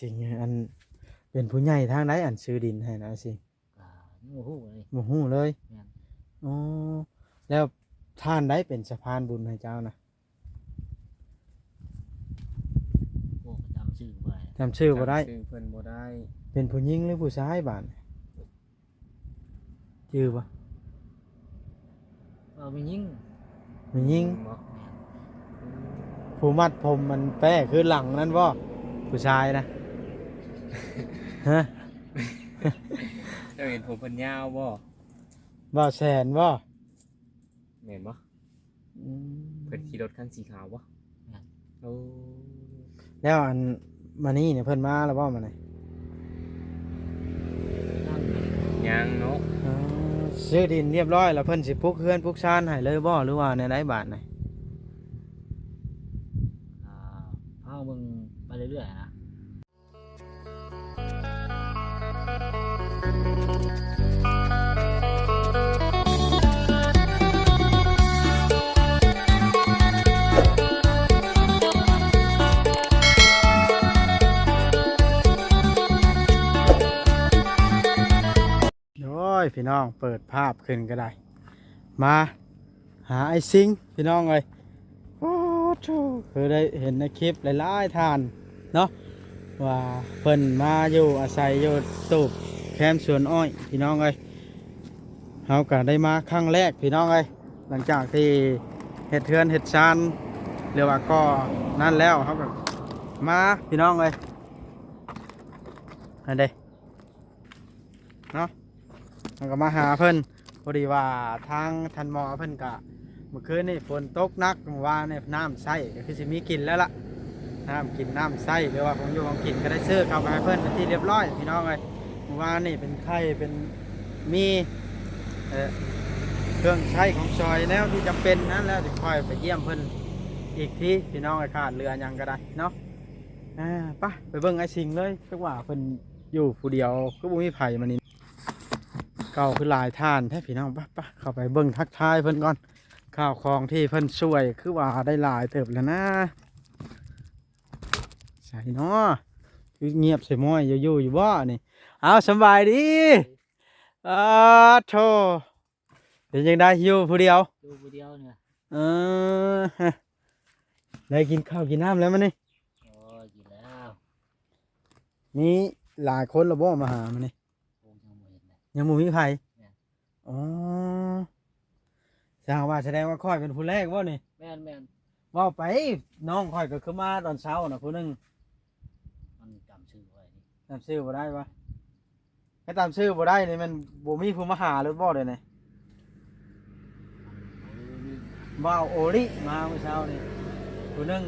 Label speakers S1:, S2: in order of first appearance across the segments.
S1: สิงอันเป็นผู้ใหญ่ทางไหนอันซื้อดินให้นะสิ
S2: โอ้โหเลย
S1: บ่ฮู้เลยอ๋อแล้วท่านได้เป็นสะพานบุญให้เจ้านะ
S2: โอ้จำชื่อบ่ได้
S1: จำชื่อบ่ได้
S3: ชื่อเพิ่นบ่ได้
S1: เป็นผู้หญิงหรือผู้ชายบาดชื่อบ่
S2: มียิ่ง
S1: ผู้หญิง
S3: บ่
S1: ผู้มัดผมมันแป้คือหลังนั่นบ่ผู้ชายนะฮะ
S3: เจ้าเห็นผมเพิ่นยาวบ่
S1: บ่แสนบ่
S3: แม่นบ่
S1: อืม
S3: เพิ่นขี่รถคันสีขาวบ่โอ้
S1: แล้วอันมานี่เนี่ยเพิ่นมาแล้วบ่มาไหน
S3: ยังเนาะ
S1: อ๋อซื้อดินเรียบร้อยแล้วเพิ่นสิปลูกเฮือนปลูกชานให้เลยบ่หรือว่าในไดบาทไหน
S2: พาเบิ่งไปเรื่อยๆนะ
S1: โอ้ยพี่น้องเปิดภาพขึ้นก็ได้มาหาไอ้ซิงพี่น้องเอ้ยโอ้โธ่คือได้เห็นในคลิปหลายๆท่านเนาะว่าเพิ่นมาอยู่อาศัยอยู่ตูบแคมป์สวนอ้อยพี่น้องเอ้ยเฮาก็ได้มาครั้งแรกพี่น้องเอ้ยหลังจากที่เฮ็ดเทือนเฮ็ดชานเรียกว่าก็นั่นแล้วเฮาก็มาพี่น้องเอ้ยอันเด้เนาะมันก็มาหาเพิ่นพอดีว่าทางทันหมอเพิ่นก็เมื่อคืนนี่ฝนตกหนักเมื่อวานนี่น้ำใสก็คือสิมีกินแล้วล่ะน้ำกินน้ำใสหรือว่าของอยู่ของกินก็ได้ซื้อเข้าไปให้เพิ่นเป็นที่เรียบร้อยพี่น้องเอ้ยเมื่อวานนี่เป็นไข่เป็นมีเครื่องใช้ของซอยแล้วที่จำเป็นนั้นแล้วจะค่อยไปเยี่ยมเพิ่นอีกทีพี่น้องไอ้ขาดเรือยังก็ได้เนาะไปเบิ่งไอ้สิงเลยสักว่าเพิ่นอยู่ผู้เดียวก็บ่มีไผมานี่เก่าคือหลายท่านแท้พี่น้องปะเข้าไปเบิ่งทักทายเพิ่นก่อนข้าวของที่เพิ่นช่วยคือว่าได้หลายเติบแล้วนะใส่เนาะคือเงียบใส่ม้อยอยู่บ่นี่เอาสบายดีโธ่เป็นยังได้อยู่ผู้เดียว
S2: ดูผู้เดียวเนี่ย
S1: เออได้กินข้าวกินน้ำแล้วมั้ยนี่
S2: โอ้กินแล้ว
S1: มีหลายคนแล้วบ่มาหามันนี่
S2: โอ้ยังบ่เห็นเลย
S1: ยังบ่มีไผ
S2: เนี่ย
S1: อ๋อแสดงว่าค่อยเป็นผู้แรกบ่นี่
S2: แม่น
S1: ว่าไปน้องค่อยก็คือมาตอนเช้าน่ะผู้หนึง
S2: มันจำชื่อไว้นี่
S1: จำชื่อบ่ได้ปะถ้าจำชื่อบ่ได้นี่มันบ่มีผู้มาหาหรือบ่เด้นี่บ่าวโอริมาเมื่อเช้านี่ผู้หนึง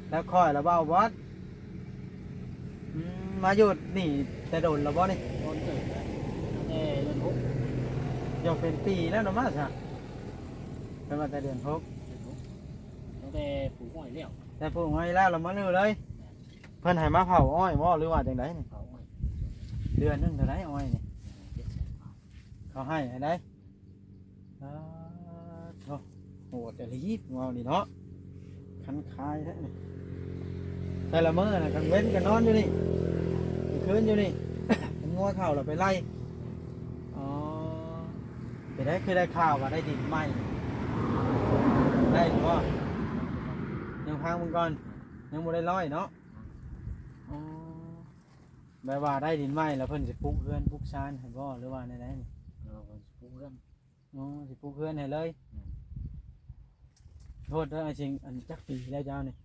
S1: แล้วค่อยแล้วบ่าวบอสมาอยู่นี่แต่โดนแล้วบ่นี่
S2: โดนเกิดแล้วตั้งแต่เดือนหก
S1: อยู่เป็นปีแล้วเนาะมาซะเป็นมาแต่เดือน6
S2: ตั้งแต่ปลูกอ้อยแล้ว
S1: แต่ปลูกอ้อยแล้วเรามาเลยเพิ่นให้มาเผาอ้อยบ่หรือว่าจังไดนี่
S2: เผาอ้อย
S1: เดือนหนึงเท่าไดอ้อยนี่
S2: 700,000 บาท
S1: เขาให้ได้โหดแต่รีบเอานี่เนาะคันคายแท้นี่แต่ละมื้อน่ะกันเว้นกันนอนอยู่นี่คืนอยู่นี่ มันงัวเข้าเราไปไล่อ๋อไปได้คือได้ข่าวว่าได้ดินใหม่ได้หรือว่ายังพังมึงก่อนยังบ่ได้ร้อยเนาะอ๋อแบบว่าได้ดินใหม่แล้วเพิ่นสิปลูกเรือนปลูกชานให้บ่หรือว่าในใดนี่
S2: เราก็ปลูกเรื่อง
S1: อ๋อสิปลูกเรือนให้เลยโทษเด้อไอ้ชิงอันจักปีแล้วเจ้านี่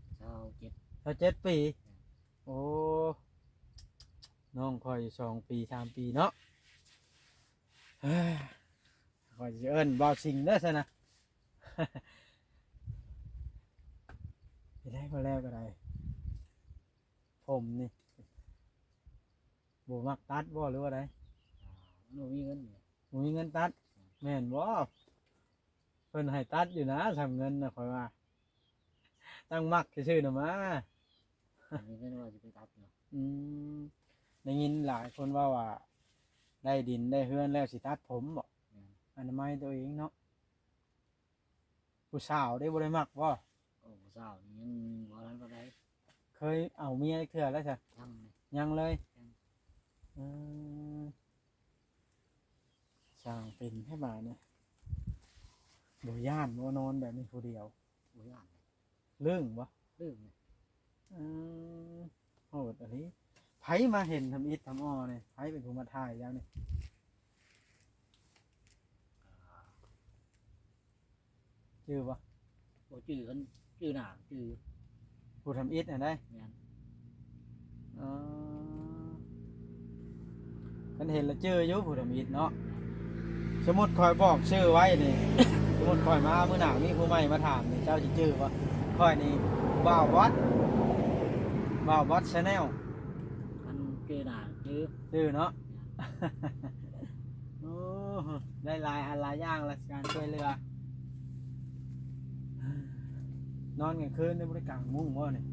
S2: 27
S1: 27 ปีโอ้น้องคอย2 ปี3 ปีเนาะเฮ้ยคอยสิเอิ้นบ่าวสิงเด้อซะนะ ไปได้ก็แล้วก็ได้ผมนี่บ่มักตัดบ่หรือว่าได
S2: มันบ่มีเงินเนี่ย
S1: บ่มีเงินตัดแม่นบ่เพิ่นให้ตัดอยู่นะทำเงินน่ะข่อยว่าตั้งมักซื่อๆน่ะมา
S2: มีเงินว่าจะไปตัดเนาะ
S1: ได้ยินหลายคนว่าได้ดินได้เฮือนแล้วสิตัดผมบ่อนามัยตัวเองเนาะผู้สาวได้บ่ได้มักบ่
S2: โอ้สาวนี่ยังบ่ทันปานใด
S1: เคยเอาเมียเถื่อแล้วจ้ะ
S2: ยังเลย
S1: ยังเลย
S2: ยัง
S1: อืมช่างเป็นให้บ่าเนี่ยบ่ย่านบ่นอนแบบนี้ผู้เดียว
S2: บ่ย่านเลย
S1: เรื่องบ่
S2: ลืมเลย
S1: อืมโหดอันนี้ไผมาเห็นทำอิฐทำอ้อเนี่ยไผเป็นผู้มาถ่ายแล้วเนี่ยชื่อบ่
S2: บ่ชื่อกันชื่อหน้าชื่อ
S1: ผู้ทำอิฐน่ะได้
S2: แม่น
S1: อ๋อกันเห็นแล้วชื่ออยู่ผู้ทำอิฐเนาะสมมุติคอยบอกชื่อไว้นี่ สมมุติคอยมามื้อหน้ามีผู้ใหม่มาถามนี่เจ้าสิชื่อบ่คอยนี่บ่าวบอสChannel
S2: มันชื่อหน้าชื่อ
S1: ชื่อเนาะ โอ้ได้หลายอันหลายอย่างราชการช่วยเหลือนอนกลางคืนในบริการมุ้งบ่เนี่ย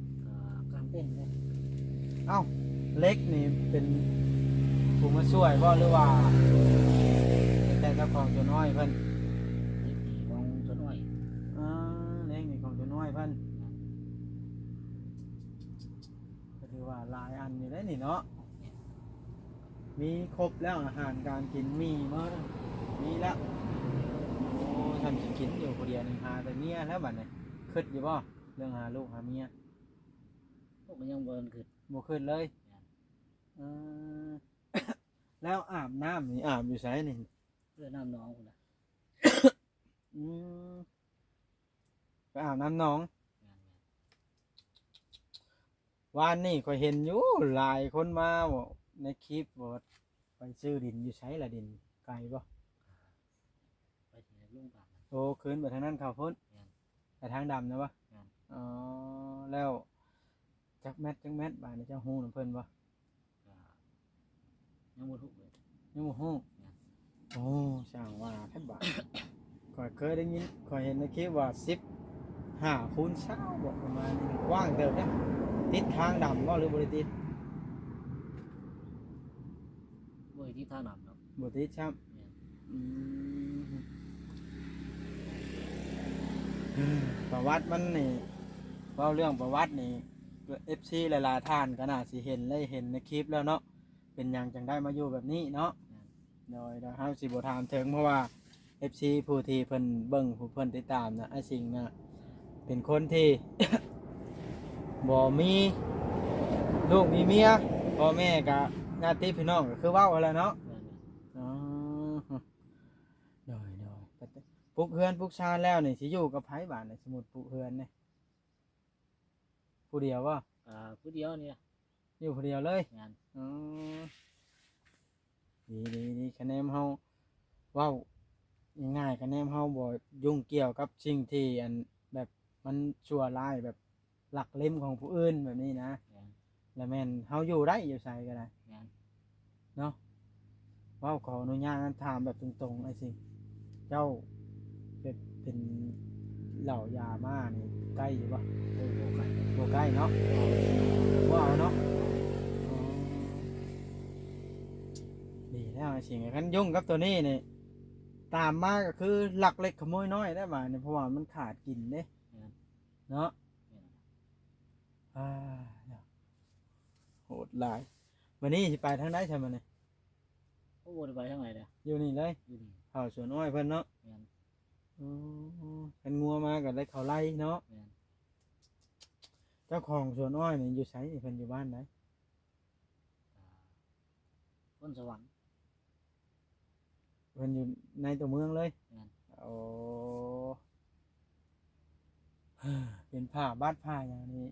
S2: กลางเต้นเลย
S1: เอ้าเล็กนี่เป็นผู้มาช่วยบ่หรือว่าเป็นแต่เจ้าของตัวน้อยเพิ่น
S2: นี่ของสวนอ้อย
S1: อ่าเล็กนี่ของตัวน้อยเพิ่นก็ถือว่าหลายอันอยู่ได้นี่เนาะมีครบแล้วอาหารการกินมีมามีแล้วโอ้ทำสิกินอยู่คนเดียวนึงหาแต่เมียแล้วบัดนี้คิดอยู่บ่เรื่องหาลูกหาเมีย
S2: พวกมันยังบ่ขึ้น
S1: บ่ขึ้นเลยเออ แล้วอาบน้ำนี่อาบอยู่ไสนี่
S2: เพื่อน้ำน้องพุ่นน่ะ
S1: อืมไปอาบน้ำหนอง
S2: แม่น
S1: วานนี่ข้อยเห็นอยู่หลายคนมาบอกในคลิปบอกว่าไปซื้อดินอยู่ไสละดินไกลบ่
S2: ๆไปถึงลุงปากน่ะ
S1: โอ้คืนไปทางนั้นเขาพ้น
S2: แม่น
S1: ไปทางดำนะวะ
S2: แม่น
S1: อ๋อแล้วจักแมทบาดนี้เจ้าฮู้นำเพิ่นบ่
S2: ก็ยังบ่ทุกเลย
S1: ยังบ่ฮู้
S2: แม่น
S1: โอ้ช่างว่าแทบบาด ข้อยเคยได้ยินข้อยเห็นในคลิปว่า15 คูณ20บอกประมาณนี้กว้างเติบนะติดทางดำบ่หรือบ่ได้ติด
S2: บ่ที่ท่าน้ำเนาะ
S1: บ่ติดครับ
S2: แม่น
S1: อืมประวัติมันนี่เว้าเรื่องประวัตินี่ FC หลายๆท่านก็น่าสิเห็นเลยเห็นในคลิปแล้วเนาะเป็นหยังจังได้มาอยู่แบบนี้เนาะ
S2: แม่น
S1: โดยเฮาสิบ่ถามถึงเพราะว่า FC ผู้ที่เพิ่นเบิ่งผู้เพิ่นติดตามนะไอ้สิ่งน่ะเป็นคนที่ บ่มีลูกมีเมียพ่อแม่ก็ญาติพี่น้องก็คือเว้าเอาแหล้วเนาะ
S2: แม่น
S1: อ๋อโดยปลูกเฮือนปลูกชานแล้วนี่สิอยู่กับไผบ้านนี่สมมุติปลูกเฮือนนี่ผู้เดียวบ่
S2: ผู้เดียวนี่ล่ะ
S1: อยู่ผู้เดียวเลย
S2: แม่น
S1: อ๋อดีคะแนนเฮาเว้าง่ายๆคะแนนเฮาบ่ยุ่งเกี่ยวกับสิ่งที่อันแบบมันชั่วร้ายแบบหลักเล่มของผู้อื่นแบบนี้นะ
S2: แม่น
S1: แล้วแม่นเฮาอยู่ได้อยู่ไสก็ได้
S2: แม่น
S1: เนาะเว้าขออนุญาตถามแบบตรงๆไอ้สิเจ้าเป็นเหล่ายามานี่ใกล้อยู่ปะ
S2: โอ้โหไก่
S1: โบใกล้เนาะว่าเอาเนาะอ๋อดีแล้วไอ้สิ่งกันยุ่งกับตัวนี้นี่ตามมาก็คือหลักเล็กขโมยน้อยได้มาเนี่ยเพราะว่ามันขาดกินเด้
S2: แม่น
S1: เนาะ
S2: แม่น
S1: อ่าโหดหลายวันนี้สิไปทางไหนใช่ไหมเนี่ย
S2: โอ้บ่ได้ไปทางไหนเด้อ
S1: อยู่นี่เลย
S2: อยู่นี่
S1: เผาสวนอ้อยเพิ่นเนาะ
S2: แม่น
S1: อ๋อเป็นงัวมาก็ได้เขาไล่เนาะ
S2: แม่น
S1: เจ้าของสวนอ้อยนี่อยู่ไสนี่เพิ่นอยู่บ้านไหน
S2: คนสวรรค์
S1: เพิ่นอยู่ในตัวเมืองเลย
S2: แม่น
S1: โอ้ เป็นผ้าบาดผ้าอย่างนี้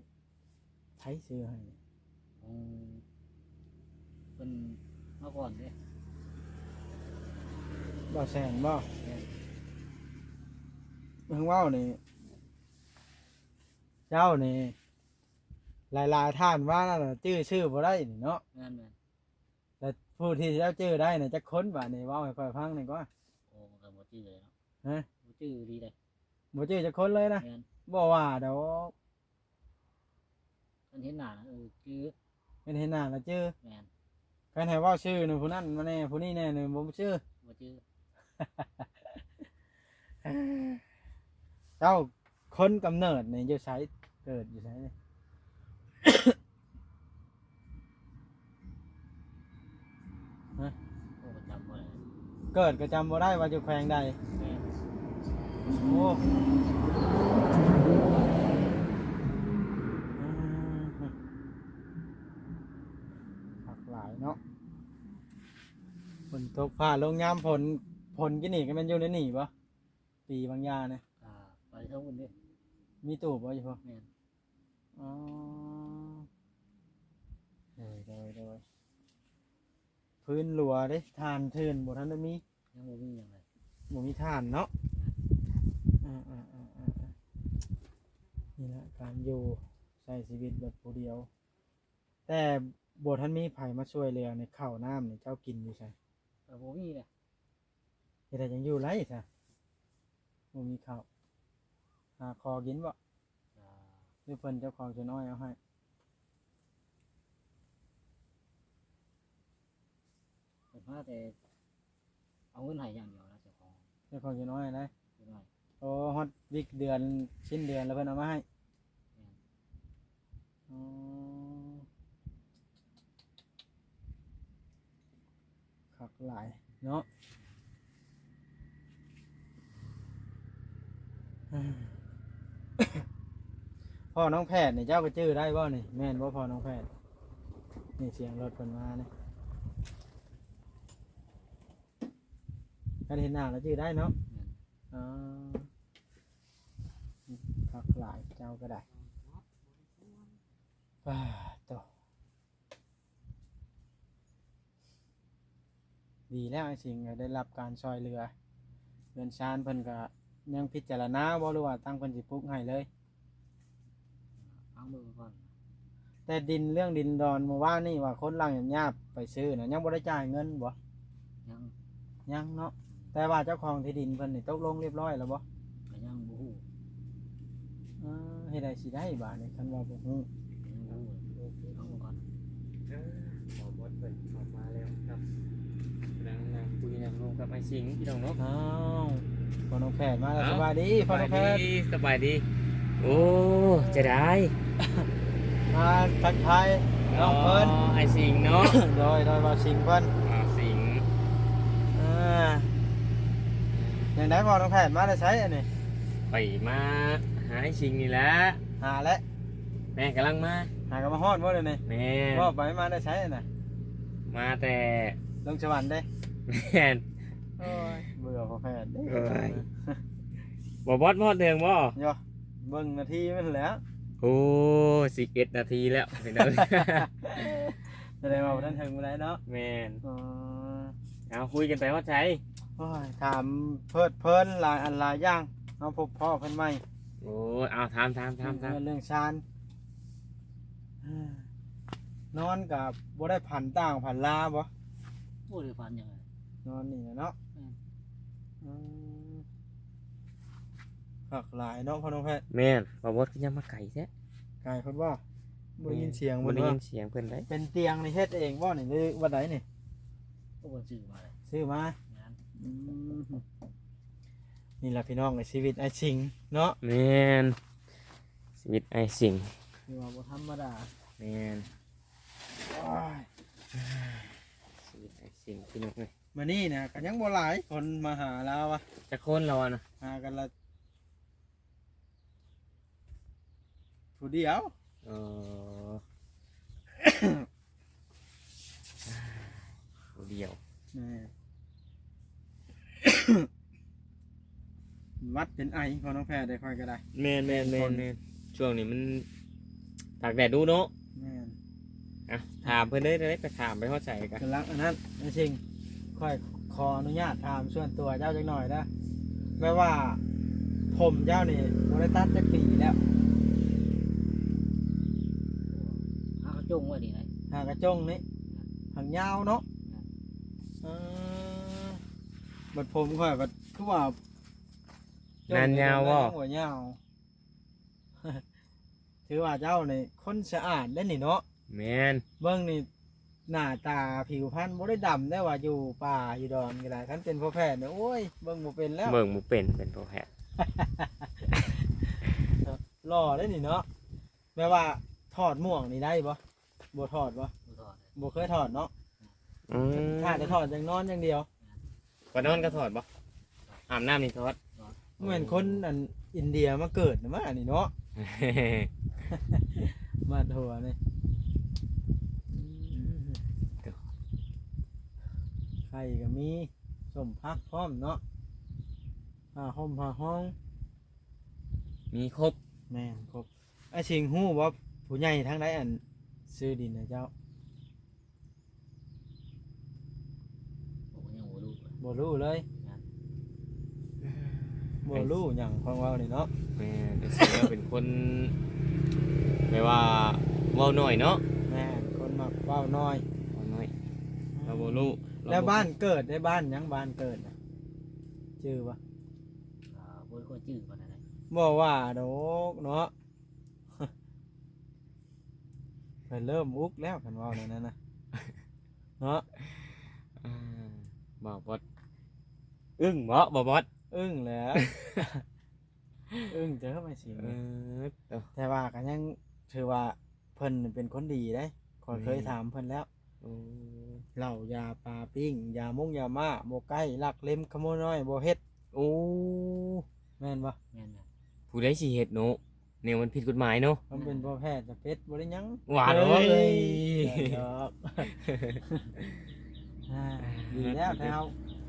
S1: ไผซื้อให้
S2: อืมเพิ่นมาก่อนเด้อ
S1: บ่แสนบ่
S2: แม่น
S1: เพิ่งเว้านี่เจ้านี่หลายๆท่านว่านั่นน่ะชื่อบ่ได้นี่เนาะ
S2: แม่นแม่น
S1: แต่ผู้ที่เจ้าชื่อได้น่ะจักคนบัดนี้เว้าให้ข้อยฟังหน่อยก่อน
S2: โอ้มันก็บ่ชื่อเลยเนาะ
S1: ฮะ
S2: บ่ชื่อดีเลย
S1: บ่ชื่อจักคนเลยนะ
S2: แม่น
S1: บ่ว่าดอก
S2: มันเห็นหน้านะชื่อ
S1: เป็นเห็นหน้าแล้วชื่อ
S2: แม่น
S1: กันให้เว้าชื่อนี่ผู้นั้นมาแน่ผู้นี้แน่นี่บ่ชื่อ
S2: บ่ชื่อ
S1: เจ้าคนกำเนิดนี่อยู่ไสเกิดอยู่ไสนี่
S2: โอ้ประจำบ่ได้
S1: เกิดก็จำบ่ได้ว่าอยู่แขวงใด
S2: แม่
S1: โอ้หักหลายเนาะฝนตกฟ้าลงยามผลกินนี่ก็แมันอยู่ในนี่ปะปีบางยาเนี่ย
S2: ไปเท่าคนนี้
S1: มีตูบปะอยู่ปะ
S2: แม่น
S1: อ๋อโดยพื้นหลัวเด้ทานเทินบ่ทันได้มี
S2: ยังบ่มีหยังเลย
S1: บ่มีทานเนาะนี่แหละการอยู่ใช้ชีวิตแบบผู้เดียว แต่บ่ทันมีไผมาช่วยเหลือในข้าวน้ำนี่เจ้ากินอยู่ใช่
S2: บ่มีเลย
S1: เฮ็ดให้จังอยู่ไรซะบ่มีข้าวหาคอกินบ่หรือเพิ่นเจ้าของจะน้อยเอาให้
S2: เปิดมาแต่เอาเงินให้อย่างเดียวนะเจ้าของ
S1: เจ้าของจะน้อยนะ
S2: เพิ่นว่า
S1: โอ้ฮอตวิกเดือนสิ้นเดือนแล้วเพิ่นเอามาให้
S2: แม่น
S1: อ๋อคักหลายเนาะ พ่อน้องแพทย์นี่เจ้าก็ชื่อได้บ่นี่แม่นบ่พ่อน้องแพทย์นี่เสียงรถเพิ่นมานี่การเห็นหน้าแล้วชื่อได้เนาะ
S2: แม่น
S1: อ๋อคักหลายเจ้าก็ได้ว้าโตดีแล้วไอ้สิ่งได้รับการช่วยเหลือเรือนชานเพิ่นก็ยังพิจารณาบ่หรือว่าตั้งเพิ่นสิปลูกให้เลย
S2: เอามือก่อน
S1: แต่ดินเรื่องดินดอนเมื่อวานนี่ว่าคนลังหยาบๆไปซื้อนะยังบ่ได้จ่ายเงินบ่
S2: ยัง
S1: ยังเนาะแต่ว่าเจ้าของที่ดินเพิ่นนี่ตกลงเรียบร้อยแล้วบ่
S2: ก็ยังบ่ฮู้
S1: เฮ็ดได้สิได้บาดนี่คันว่าบ่ฮู้
S2: ยังบ่ฮู้เอามือก่อน
S3: ขอบอสเปิดออกมาแล้วครับกำลังนั่งคุยนั่งร่วมกับไอ้สิงพี่น้องเนาะ
S1: อ้าวพ่อน้องแพทย์มาแล้ว
S3: เอ้า
S1: สบายดีพ่อน้องแพทย์
S3: สบายดีโอ้จะได้
S1: มาทักทายน้องเพิ่น
S3: ไอ้สิงเนาะ
S1: โดยว่าสิงเพิ่น
S3: สิง
S1: อย่างไดพ่อน้องแพทย์มาได้ใช้อันนี้
S3: ไปมาหาไอ้สิงนี่แหละ
S1: หาแล้ว
S3: แม่กำลังมา
S1: หากันมาฮอดบ่เดี๋ยวนี้
S3: แม่
S1: บ่ไปมาได้ใช้อันน่ะ
S3: มาแต่
S1: ลงสวรรค์เด้
S3: แม่
S1: โอ้ยเบื่อพ่อแพทย์เด้
S3: เอ้ย บ่บอสมอดเดืองบ่
S1: โยเบิ่งนาทีมันแหล้ว
S3: โอ้11 นาทีแล้วพี่น้อง
S1: แสดงว่าบ่ทันถึงบ่ได้เนาะ
S3: แม่น
S1: อ๋อ
S3: เอาคุยกันไปว่าใจ
S1: โอ้ยถามเพิดเพลินหลายอันหลายอย่างเอาพบพ่อเพิ่นใหม่
S3: โอ้ยเอาถาม
S1: เรื่องชานนอนกับบ่ได้ผันต่างผันลาบ่
S2: บ่ได้ฟันหยังเลย
S1: นอนนี่น่ะเนาะอืมคักหลายเนาะพ่อน้องแพทย์
S3: แม่นบ่บอสก็ยังมาไก่แท้
S1: ไกลเพิ่นบ่บ่ได้ยินเสียง
S3: บ่
S1: เพิ่น
S3: ได้
S1: ว่า
S3: ยินเสียงเพิ่นได้
S1: เป็นเตียงนี่เฮ็ดเองบ่นี่หรือว่าใดนี่
S2: ก็บ่ซื้อมาเลย
S1: ซื้อมา
S2: งาน
S1: อืมนี่ล่ะพี่น้องในชีวิตไอ้ชิงเนาะ
S3: แม่นชีวิตไอ้สิง
S1: คือว่าบ่ธรรมดา
S3: แม่น
S1: โอ้ย
S3: ชีวิตไอ้สิงพี่น้องเอ้ย
S1: มื้อนี้นะก็ยังบ่หลายคนมาหาเราอะ
S3: จักคนเราอะนะ
S1: หากันละผู้เดียว
S3: เออผู้เดียว
S1: แหม่ วัดเป็นไอพอน้องแพรได้ค่อยก็ได้
S3: แม่นช่วงนี้มันตากแดดดูเนาะ
S1: แม่น
S3: อ่ะถามเพิ่นได้ไปถามไปเข้าใจกัน
S1: กำลังอันนั้นไอ้ชิงค่อยขออนุญาตถามส่วนตัวเจ้าจักหน่อยนะแม้ว่า ผมเจ้านี่บ่ได้ตัดจักปีแล้ว
S2: หากระจงไว้นี่ไหน
S1: หากระจงนี่หางยาวเนาะบัดผมค่อยบัดคือว่า
S3: นานยาวบ่
S1: หัวยาว ถือว่าเจ้านี่คนสะอาดได้นี่เนาะ
S3: แม่น
S1: เบิ่งนี่หน้าตาผิวพรรณบ่ได้ดำได้ว่าอยู่ป่าอยู่ดอนก็ได้คันเป็นพ่อแพทย์เนี่ยโอ้ยเบิ่งบ่เป็นแล้ว
S3: เบิ่งบ่เป็นพ่อแพทย์
S1: หล่อได้นี่เนาะแม้ว่า ถอดหม่วงนี่ได้บ่บ่ถอดบ่
S2: บ่ถอดเลย
S1: บ่เคยถอดเนาะ
S3: อืม
S1: ถ้าจะถอดอย่างนอนอย่างเดียว
S3: ก่อนนอนก็ถอดบ่อาบน้ำนี่ถอด
S1: เหมือนคนอันอินเดียมาเกิดนะมาอันนี้เนาะมาหัวนี่ไข่ก็มีสมพักพร้อมเนาะผ้าห่มผ้าห้อง
S3: มีครบ
S1: แม่นครบไอ้ชิงฮู้ว่าผู้ใหญ่ทั้งหลายอันซื้อดินนะเจ้า
S2: ผมยังบ่รู้เลย
S1: บ่รู้เลยบ่รู้หยังของเรานี่เนาะ
S3: แม่แต่สิว่าเป็นคนแปลว่าเว้าน้อยเนาะ
S1: แม่นคนมักเว้าน้อย
S3: เว้าน้อยเราบ่รู้เร
S1: แล้วบ้านเกิดได้บ้านหยังบ้านเกิดน่ะชื่อบ่
S2: บ่ค่อยจื้อปานใด
S1: บ่ว่าดอกเนาะ ไปเริ่มอุกแล้วกันเว้าในนั้นน่ะเนาะ
S3: อ่าบ่บอดอึ้งเหมาะบ่บอด
S1: อึ้งแหล้ว อึ้งเจอไม่สิง
S3: เอา
S1: แต่ว่าก็ยังถือว่าเพิ่นเป็นคนดีได้ขอยเคย
S3: อืม
S1: ถามเพิ่นแล้ว
S3: โอ้
S1: เหล้ายาปลาปิ้งยามงยาม่าบ่ใกล้ลักเล็มขโมยน้อยบ่เฮ็ด
S3: โอ้
S1: แม่นบ่
S2: แม่นนะ
S3: ผู้ใดสิเฮ็ดเนาะแนวมันผิดกฎหมายเนาะ
S1: มันเป็นบ่แพทย์จะเป็ดบ่ได้หยัง
S3: หวานเลย
S1: ดอก อ่าดีแล้วถ้าเฮา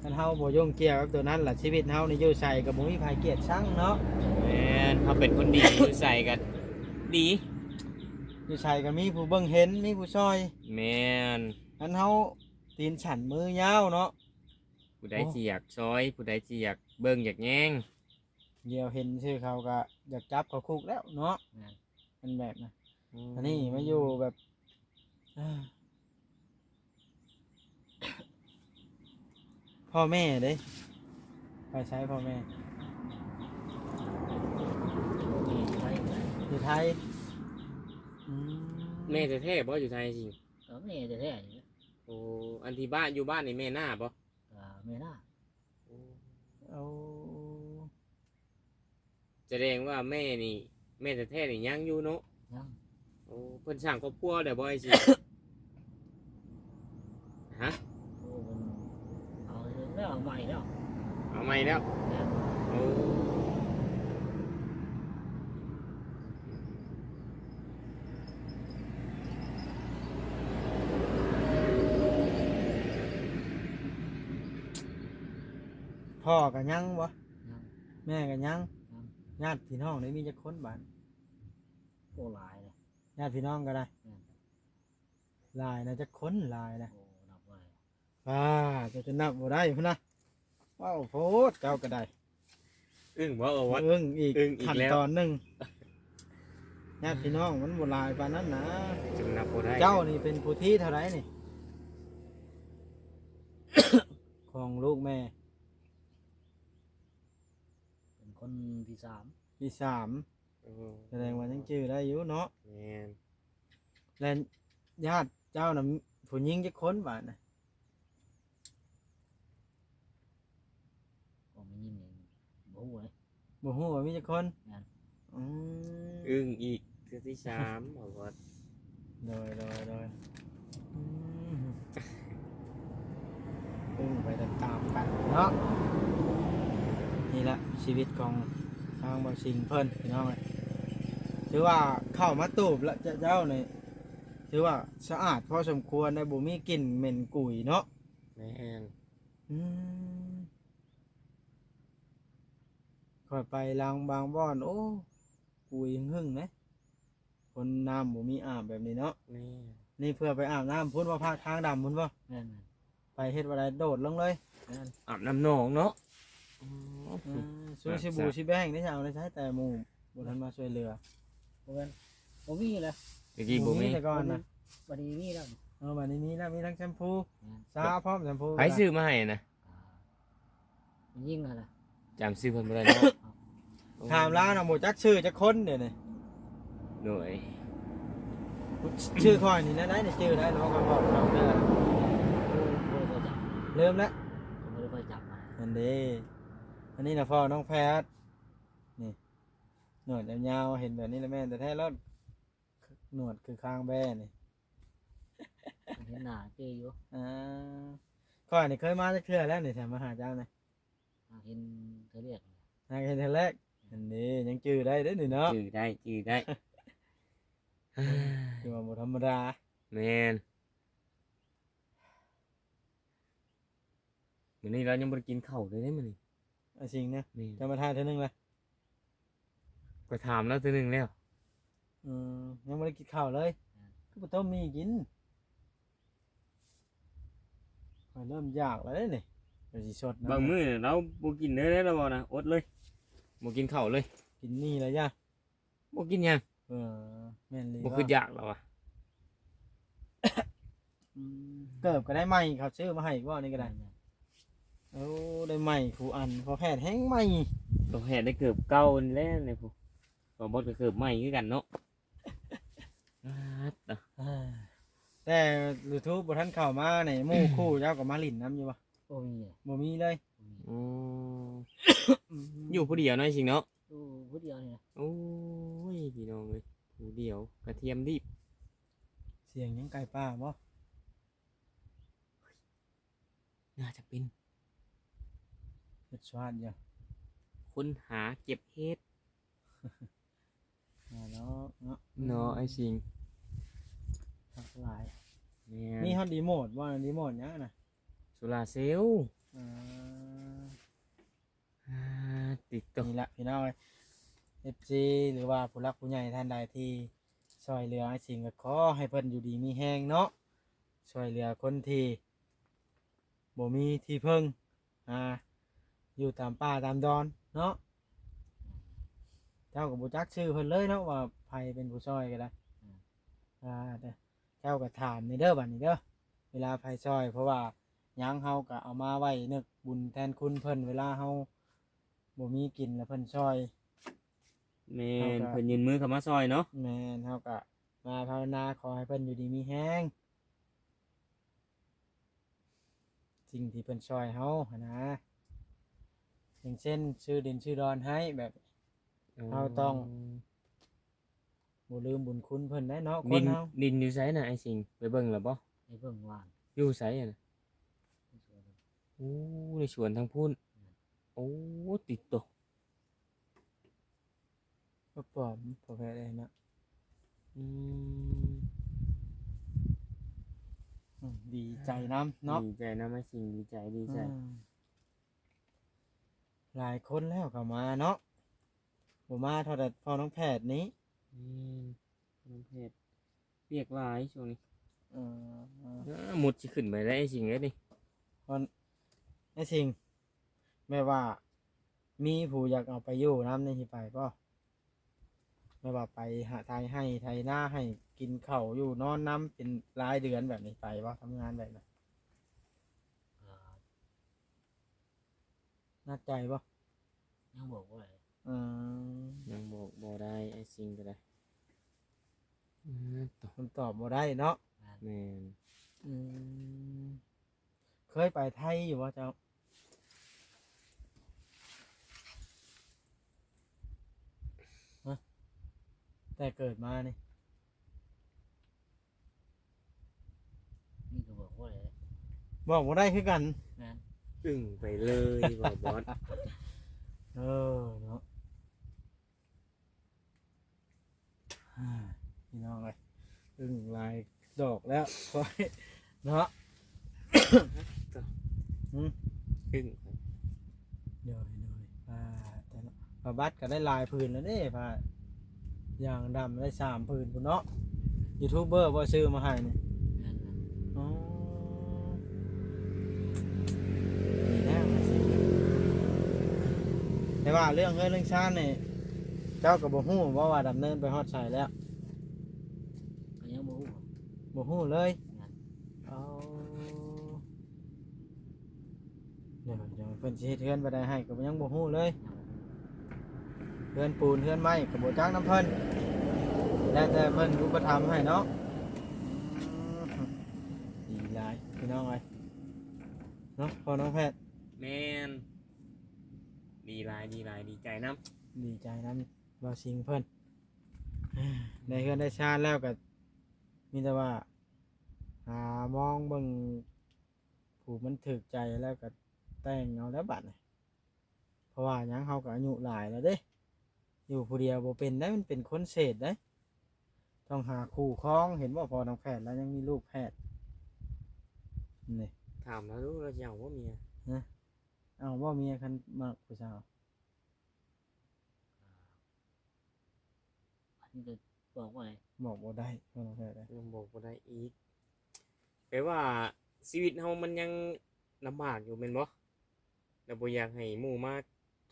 S1: ถ้าเฮาบ่ยุ่งเกี่ยวกับตัวนั้นล่ะชีวิตเฮานี่อยู่ใส่ก็บ่มีภัยเกลียดชังเนาะ
S3: แม่นถ้าเป็นคนดี ใส่กันดี
S1: อยู่ใส่ก็มีผู้เบิ่งเห็นมีผู้ช่วย
S3: แม่น
S1: อันเฮาตีนฉันมือยาวเนาะ
S3: ผู้ใดสิอยากซอย ผู้ใดสิอยากเบิ่งอยากแย่ง
S1: เดี๋ยวเห็นชื่อเขาก็อยากจับเขาคุกแล้วเนาะ
S2: แม่น
S1: มันแบบนะอันนี้มาอยู่แบบอ่าพ่อแม่เด้ไปใช้พ่อแม่
S2: มีไว้เลย
S1: อยู่ไทยอืม
S3: แม่แท้ๆบ่อยู่ไทยจริง
S2: ก็แม่จะแท้อยู่
S3: โอ้อันที่บ้านอยู่บ้านนี่แม่หน้าบ่
S2: แม่น่า
S1: เอา
S3: แสดงว่าแม่นี่แม่แท้ๆนี่ยังอยู่เนาะ
S2: ยัง
S3: โอ้เพิ่นสร้างครอบครัวได้บ่ไอ้สิ ฮะ
S2: โอ้มันเอาแล้วเอาใหม่แล้ว
S3: เอาใหม่แล้ว
S2: แม่น
S3: โอ้
S1: พ่อกับยังบ่
S2: ยัง
S1: แม่กับยัง
S2: ยัง
S1: ญาติพี่น้องได้มีจักคนบ้าน
S2: โอ้หลายเลย
S1: ญาติพี่น้องก็ได้
S2: แม่น
S1: หลายนะจักคนหลายนะ
S2: โอ้นับไว้
S1: จะนับบ่ได้พุ่นนะว้าวโพดเจ้าก็ได้
S3: อึ้งบ่เออวัด
S1: อึ้งอีก
S3: อึ้งอีก
S1: ขั้น
S3: แล้ว
S1: ตอนหนึงญาติพี่น้องมันบ่หลายปานนั้นนะ
S3: จึงนับบ่ได้
S1: เจ้านี่เป็นผู้ที่เท่าไหรนี่ ของลูกแม่
S2: เป็นคนที่สาม
S1: ที่สาม
S3: โอ้
S1: แสดงว่ายังจื้อได้อยู่เนาะ
S3: แม่น
S1: และญาติเจ้าน่ะผู้หญิงจักคนบาดน่ะ
S2: ก็ไม่ยิงเองบ่ฮู้เลย
S1: บ่ฮู้ว่ามีจักคน
S2: แม่น
S1: อืม
S3: อึ้งอีกเทื่อที่สามบ่วัด
S1: โดยอืมอึ้งไปตามๆกันเนาะนี่แหละชีวิตของทางบางสิงเพิ่นพี่น้องเอ้ยถือว่าเข้ามาตูบแล้วเจ้านี่ถือว่าสะอาดพอสมควรนะบ่มีกลิ่นเหม็นกุยเนาะ
S3: แม่น
S1: อืมค่อยไปล้างบางบ่อนโอ้กุยหึ่งๆนะคนน้ำบ่มีอาบแบบนี้เนาะ
S3: แม่น
S1: นี่เพื่อไปอาบน้ำพุ่นว่าภาคทางดำพุ่นบ่
S2: แม่นแม่น
S1: ไปเฮ็ดว่าไรโดดลงเลย
S3: อาบน้ำหนองเนาะ
S1: ซูชิบูชิแบงนี่จะเอาได้ใช้แต่หมู่บ่ทันมาช่วยเหลือ
S2: บ่แม่นบ่มีเลย
S3: เมื่อกี้บ่มี
S1: แต่ก่อนนะ
S2: บัดนี้มีแล้ว
S1: บัดนี้มีแล้วมีทั้งแชมพู
S2: แม่น
S1: ซาพร้อมแชมพู
S3: ไผซื้อมาให้นะ
S2: มันยิงอะไร
S3: จำซื้อเพิ่นบ่ได้เนาะ
S1: ถามร้านน่ะบ่จักชื่อจักคนเดี๋ยวนี้
S3: หน่วย
S1: ชื่อค่อยนี่นะได้นี่ชื่อได้น้องก็บอกเราเด้อ
S2: บ่ได้จับ
S1: เริ่มแล้ว
S2: บ่ได้ค่อยจับมา
S1: อันนี้อันนี้นะพ่อน้องแพทย์นี่หนวดยาวๆเห็นแบบนี้แล้วแม่นแต่แท้รถ หนวดคือข้างแบ้นี่
S2: เห็นหน้าเจอยู่
S1: ก่อนนี่เคยมาจักเทื่อแล้วนี่แถมมาหาเจ้านี่
S2: เห็นเธอเรียก
S1: หาเห็นเทื่อแรกอันนี้ยังจื้อได้เด้อนี่เนาะ
S3: จื้อได้จื้อได้
S1: คือว่าบ่ธรรมดา
S3: แมนมื้อนี้เรายังบ่ได้กินข้าวเลยเด้มื้อนี้
S1: ไอ้สิ่งเนี่ย
S3: นี่
S1: จะมาทานเทื่อนึงละ
S3: ก็ถามแล้วเทื่อหนึงแล้ว
S1: ยังบ่ได้กินข้าวเลยคือบ่ต้มมีกินข้อยเริ่มอยากแล้วเด้อนี่เดี๋ยวสิสดนะ
S3: บางมื้อเราบ่กินเด้อแล้วบ่นะอดเลยบ่กินข้าวเลย
S1: กินนี่แล้วย่า
S3: บ่กินหยัง
S1: แม่นเลย
S3: บ่คืออยากแล้วอ่ะ
S1: เกิบก็ได้ใหม่เขาซื้อมาให้อีกว่านี่ก็ได้โอ้ได้ใหม่ครูอันพอแพทย์แห้งใหม่
S3: บ่แพ้ได้เกือบเก่าแล้วนี่พุบ่บ่ก็เกือบใหม่คือกันเนาะ
S1: แต่ YouTube บ่ทันเข้ามาในหมู่คู่เจ้าก็มาลิ้นน้ำอยู่บ่
S2: โอ้มี
S1: บ่มีเลย
S3: อ๋ออยู่ผู้เดียวเนาะจริงเนาะ
S2: ดูผู้เดียวนี่นะ
S3: โอ้ยพี่น้องเอ้ยผู้เดียวกระเทียมดิบ
S1: เสียงยังไก่ป้าบ่
S3: น่าจะเป็น
S1: เฮ็ดสวาดอยู่
S3: คนหาเก็บเฮ็ด
S1: เนาะเนาะ
S3: เนาะไอ้สิง
S1: ทักหลาย
S3: แม่น
S1: มีฮอตรีโมทบ่รีโมทหยังน่ะ
S3: โซลาร์เซลล์
S1: อ่า
S3: ติดต่อ
S1: นี่ละพี่น้องเอ้ย FC หรือว่าผู้รักผู้ใหญ่ท่านใดที่ช่วยเหลือไอ้สิ่งก็ขอให้เพิ่นอยู่ดีมีแฮงเนาะช่วยเหลือคนที่บ่มีที่พึ่งอยู่ตามป่าตามดอนเนาะเจ้าก็บ่จักชื่อเพิ่นเลยเนาะว่าไผเป็นผู้ช่วยก็ได้เด้อเจ้าก็ถามนี่เด้อบัดนี้เด้อเวลาไผช่วยเพราะว่าหยังเฮาก็เอามาไว้นึกบุญแทนคุณเพิ่นเวลาเฮาบ่มีกินแล้วเพิ่นช่วย
S3: แม่นเพิ่นยืนมือเข้ามาซอยเนาะ
S1: แม่นเฮาก็มาภาวนาขอให้เพิ่นอยู่ดีมีแฮงสิ่งที่เพิ่นช่วยเฮาหั้นนะอย่างเช่นชื่อดินชื่อดอนให้แบบ เราต้อง บ่ลืมบุญคุณเพิ่นได้เนาะค
S3: ดิ
S1: น
S3: น
S1: เฮา
S3: ดินอยู่ไสน่ะไอ้สิงไปเบิ่งแล้วบ่
S2: ไอ้เบิ่งว่าน
S3: อยู่ไสอ่ะน่ะ
S2: ที่สวน
S3: โอ้ในสวนทางพุ่นโอ้ติดต่อ
S1: บ่ปลอมบ่แพ้ได้เนาะ
S3: อืม
S1: ดีใจนํเนาะ
S3: ดีใจนะไอ้สิงดีใจดีใจ
S1: หลายคนแล้วก็มาเนาะบ่มาเท่าแต่พอน้องแพทย์นี้
S3: น้องเพชรเรียกหลายช่วงนี้
S1: เออ
S3: หมดสิขึ้นไปแล้วไอ้สิงเอ้ยนี่
S1: ไอ้สิ่งแม่ว่ามีผู้อยากเอาไปอยู่น้ำในสิไปป่ะแม่ว่าไปหาไทยให้ไทยหน้าให้กินข้าวอยู่นอนน้ำเป็นรายเดือนแบบนี้ไปป่ะทำงานแบบนั้นน่าใจป่ะ
S2: ยังบอกว่า
S1: อืม
S3: ยังบอกบ่ได้ไอ้สิงก็ได้ต่อ
S1: คำตอบบ่ได้เนาะ
S3: แม่น
S1: อืมเคยไปไทยอยู่ป่ะเจ้าฮะแต่เกิดมานี่
S2: นี่ก็บอกว่าอะไร
S1: บอกบ่ได้คือกัน
S2: นั่น
S3: อึ้งไปเลยบ่บอส
S1: เออเนาะพี่น้องเลยอึ้งลายดอกแล้วคอยเนาะ
S3: อึ้ง
S1: เดี๋ยวแต่เนาะผ้าบัดก็ได้ลายพื้นแล้วนี่ผ้าอย่างดำได้3พื้นพุ่นเนาะยูทูบเบอร์บ่ซื้อมาให้นี่
S2: นั่นน่ะ
S1: อ๋อนี่นะแต่ว่าเรื่องเงินเรื่องชาตินี่เจ้าก็บ่ฮู้ว่าดำเนินไปฮอดใส่แล้ว
S2: ก็ยังบ่ฮู้
S1: บ่ฮู้เลย
S2: นั่น
S1: เอาเดี๋ยวเพิ่นสิเฮ็ดเฮือนบ่ได้ให้ก็ยังบ่ฮู้เลย
S2: ยังบ่ฮู้
S1: เฮือนปูนเฮือนไม้ก็บ่จักน้ำเพิ่นแล้วแต่เพิ่นอุปถัมภ์ให้เนาะดีหลายพี่น้องเอ้ยเนาะพ่อน้องแพทย์
S3: แม่นดีหลายดีใจน้
S1: ดีใจนำบ่สิงเพิ่น ได้เฮือนได้ชาติแล้วก็มีแต่ว่าหามองเบิ่งผู้มันถึกใจแล้วก็แต่งเอาแล้วบัดนี้เพราะว่าหยังเฮาก็อายุหลายแล้วเด้อยู่ผู้เดียวบ่เป็นได้มันเป็นคนเศษได้ต้องหาคู่ครองเห็นว่าพอน้องแพทย์แล้วยังมีลูกแพทย์นี่
S3: ถามแล้วรู้เราจะเอาว่าเมีย
S1: เอาว่าเมียคันมากผู้สาว
S2: อันนี้จะบอกว่าไง
S1: บอกบ่ได้พอน้องแพทย์เลย
S3: ยังบอกบ่ได้อีกแปลว่าชีวิตเฮามันยังลำบากอยู่แม่นบ่แล้วบ่อยากให้หมู่มา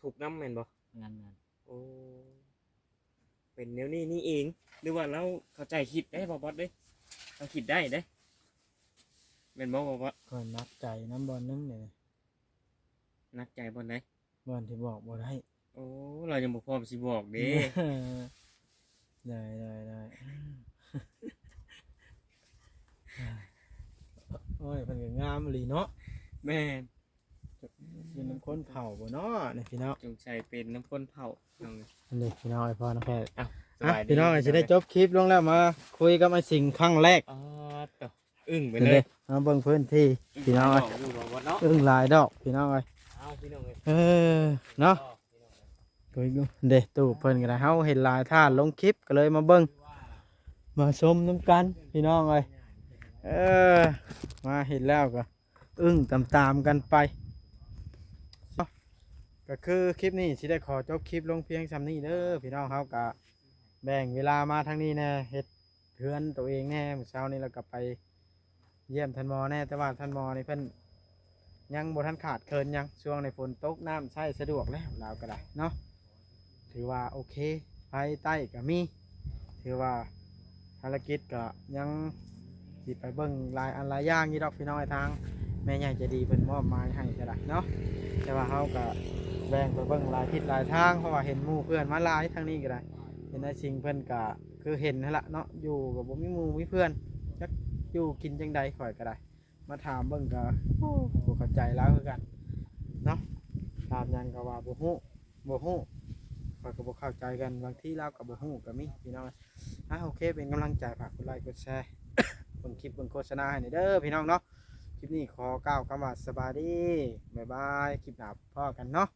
S3: ทุกข์นำแม่นบ่
S2: งาน
S3: โอ้เป็นแนวนี้นี่เองหรือว่าเราเข้าใจคิดได้บ่บอสเด้เราคิดได้เด้แม่นบ่บ่บอส
S1: ก่อนนัดใจน้ำบอลนึงเนี่ย
S3: นักใจบ่ได้
S1: บอลที่บอกบ่ได้
S3: โอ้เรายังบ่พร้อมสิบอกเด้
S1: ได้โอ้ยเพิ่นก็งามอีหลีเนาะ
S3: แม่น
S1: เป็นน้ำข้นเผาบ่เนาะนี่พี่น้อง
S3: จงใจเป็นน้ำข้นเผาน้อง
S1: อันนี้พี่น้องไอ้พ่อน้องแพทย์
S3: อ้าวส
S1: อ่ะ
S3: บายดี
S1: พี่น้องก็สิได้จบคลิปลงแล้วมาคุยกับไอ้สิงห์ครั้งแรก
S3: อ๋อต่ออึ้งไป
S1: เดี๋ยว
S3: เล
S1: เด้
S3: ย
S1: มาเบิ่งพื้นที่พี่น้องเอ้ย
S3: อยู่บ่บอสเนาะ
S1: หลายดอกพี่น้องเอ้ย
S3: เอาพี่น้องเอ้ย
S1: เนาะ
S3: พี่น้องเอ้ย
S1: คุยกันเด้ตู้เพิ่นก็ได้เฮาเห็นหลายท่านลงคลิปก็เลยมาเบิ่งมาชมน้ำกันพี่น้องเอ้ยมาเห็นแล้วก็อึ้งตามๆกันไปก็คือคลิปนี้สิได้ขอจบคลิปลงเพียงซำนี้เด้อพี่น้องเฮาก็แบ่งเวลามาทางนี้แน่เฮ็ดเฮือนตัวเองแน่มื้อเช้านี้เราก็ไปเยี่ยมท่านหมอแน่แต่ว่าท่านหมอนี่เพิ่นยังบ่ทันขาดเคินหยังช่วงในฝนตกน้ำใช้สะดวกแล้วเราก็ได้เนาะถือว่าโอเคไปใต้ก็มีถือว่าภารกิจก็ยังสิไปเบิ่งหลายอันหลายอย่างอยู่ดอกพี่น้องทางแม่ใหญ่ใจะดีเพิ่นมอบหมายให้ก็ได้เนาะแต่ว่าเฮาก็แบ่งไปเบิ่งหลายทิศหลายทางเพราะว่าเห็นหมู่เพื่อนมาหลายทางนี้ก็ได้เห็นได้ชิงเพิ่นก็คือเห็นนั่นละเนาะอยู่กับบ่มีหมู่มีเพื่อนจักอยู่กินจังใดข่อยก็ได้มาถามเบิ่งก็บ่เข้าใจแล้วคือกันเนาะถามหยังก็ว่าบ่ฮู้ข้อยก็บ่เข้าใจกันบางทีเราก็บ่ฮู้ก็มีพี่น้องโอเคเป็นกำลังใจฝากกดไลค์กดแชร์ เบิ่งคลิปเบิ่งโฆษณาให้หน่อยเด้อพี่น้องเนาะคลิปนี้ขอกล่าวคำว่าสบายดีบ๊ายบายคลิปหน้าพอกันเนาะ